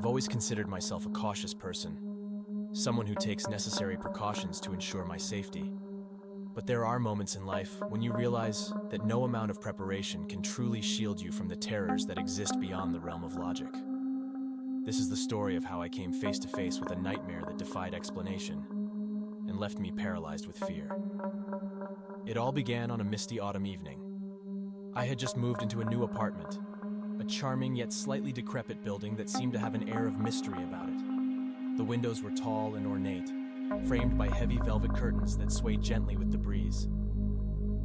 I've always considered myself a cautious person, someone who takes necessary precautions to ensure my safety. But there are moments in life when you realize that no amount of preparation can truly shield you from the terrors that exist beyond the realm of logic. This is the story of how I came face to face with a nightmare that defied explanation and left me paralyzed with fear. It all began on a misty autumn evening. I had just moved into a new apartment, a charming yet slightly decrepit building that seemed to have an air of mystery about it. The windows were tall and ornate, framed by heavy velvet curtains that swayed gently with the breeze.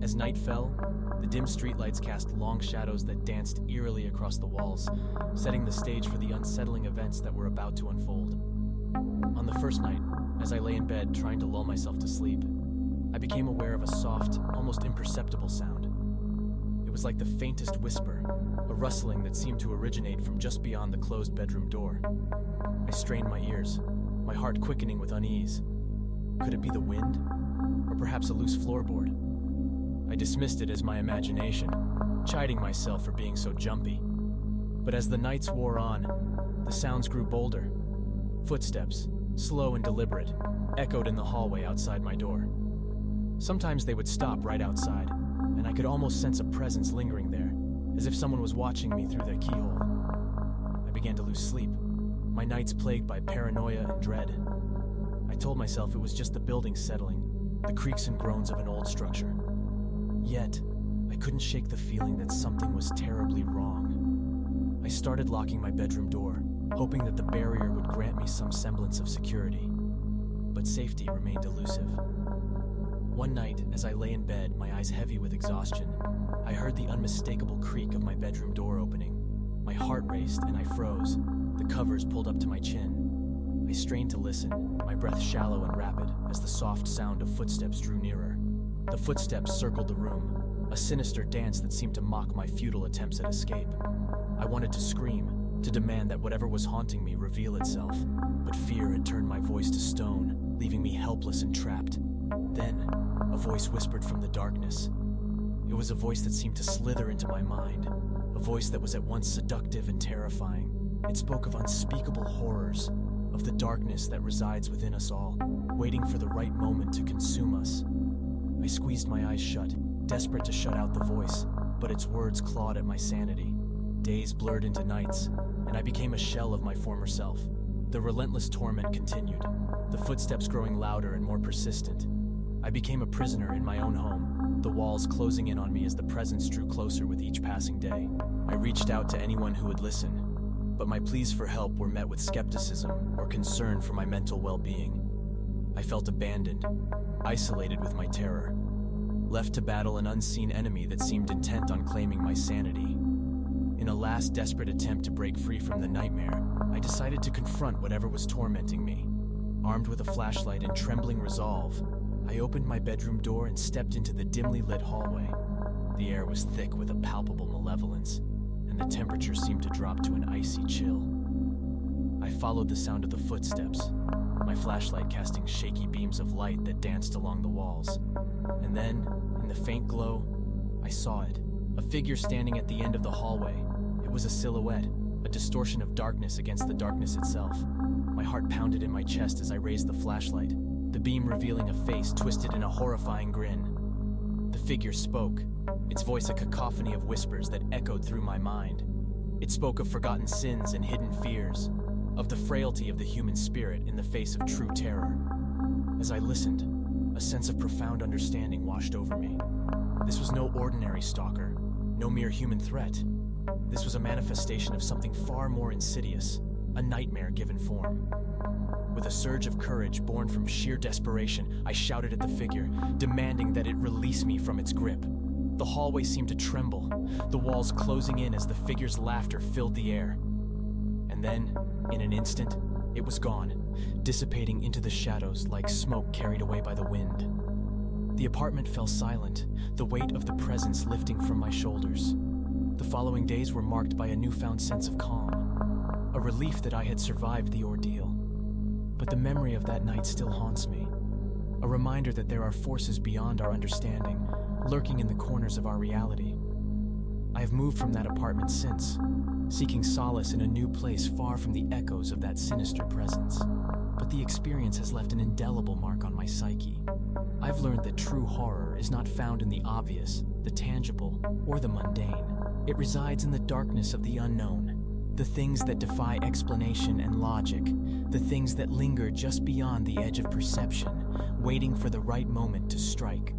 As night fell, the dim streetlights cast long shadows that danced eerily across the walls, setting the stage for the unsettling events that were about to unfold. On the first night, as I lay in bed trying to lull myself to sleep, I became aware of a soft, almost imperceptible sound. It was like the faintest whisper, a rustling that seemed to originate from just beyond the closed bedroom door. I strained my ears, my heart quickening with unease. Could it be the wind? Or perhaps a loose floorboard? I dismissed it as my imagination, chiding myself for being so jumpy. But as the nights wore on, the sounds grew bolder. Footsteps, slow and deliberate, echoed in the hallway outside my door. Sometimes they would stop right outside, and I could almost sense a presence lingering there, as if someone was watching me through their keyhole. I began to lose sleep, my nights plagued by paranoia and dread. I told myself it was just the building settling, the creaks and groans of an old structure. Yet, I couldn't shake the feeling that something was terribly wrong. I started locking my bedroom door, hoping that the barrier would grant me some semblance of security. But safety remained elusive. One night, as I lay in bed, my eyes heavy with exhaustion, I heard the unmistakable creak of my bedroom door opening. My heart raced and I froze, the covers pulled up to my chin. I strained to listen, my breath shallow and rapid, as the soft sound of footsteps drew nearer. The footsteps circled the room, a sinister dance that seemed to mock my futile attempts at escape. I wanted to scream, to demand that whatever was haunting me reveal itself, but fear had turned my voice to stone, leaving me helpless and trapped. Then, a voice whispered from the darkness. It was a voice that seemed to slither into my mind, a voice that was at once seductive and terrifying. It spoke of unspeakable horrors, of the darkness that resides within us all, waiting for the right moment to consume us. I squeezed my eyes shut, desperate to shut out the voice, but its words clawed at my sanity. Days blurred into nights, and I became a shell of my former self. The relentless torment continued, the footsteps growing louder and more persistent. I became a prisoner in my own home, the walls closing in on me as the presence drew closer with each passing day. I reached out to anyone who would listen, but my pleas for help were met with skepticism or concern for my mental well-being. I felt abandoned, isolated with my terror, left to battle an unseen enemy that seemed intent on claiming my sanity. In a last desperate attempt to break free from the nightmare, I decided to confront whatever was tormenting me. Armed with a flashlight and trembling resolve, I opened my bedroom door and stepped into the dimly lit hallway. The air was thick with a palpable malevolence, and the temperature seemed to drop to an icy chill. I followed the sound of the footsteps, my flashlight casting shaky beams of light that danced along the walls. And then, in the faint glow, I saw it, a figure standing at the end of the hallway. It was a silhouette, a distortion of darkness against the darkness itself. My heart pounded in my chest as I raised the flashlight, the beam revealing a face twisted in a horrifying grin. The figure spoke, its voice a cacophony of whispers that echoed through my mind. It spoke of forgotten sins and hidden fears, of the frailty of the human spirit in the face of true terror. As I listened, a sense of profound understanding washed over me. This was no ordinary stalker, no mere human threat. This was a manifestation of something far more insidious, a nightmare given form. With a surge of courage born from sheer desperation, I shouted at the figure, demanding that it release me from its grip. The hallway seemed to tremble, the walls closing in as the figure's laughter filled the air. And then, in an instant, it was gone, dissipating into the shadows like smoke carried away by the wind. The apartment fell silent, the weight of the presence lifting from my shoulders. The following days were marked by a newfound sense of calm, a relief that I had survived the ordeal. But the memory of that night still haunts me, a reminder that there are forces beyond our understanding, lurking in the corners of our reality. I have moved from that apartment since, seeking solace in a new place far from the echoes of that sinister presence. But the experience has left an indelible mark on my psyche. I've learned that true horror is not found in the obvious, the tangible, or the mundane. It resides in the darkness of the unknown, the things that defy explanation and logic, the things that linger just beyond the edge of perception, waiting for the right moment to strike.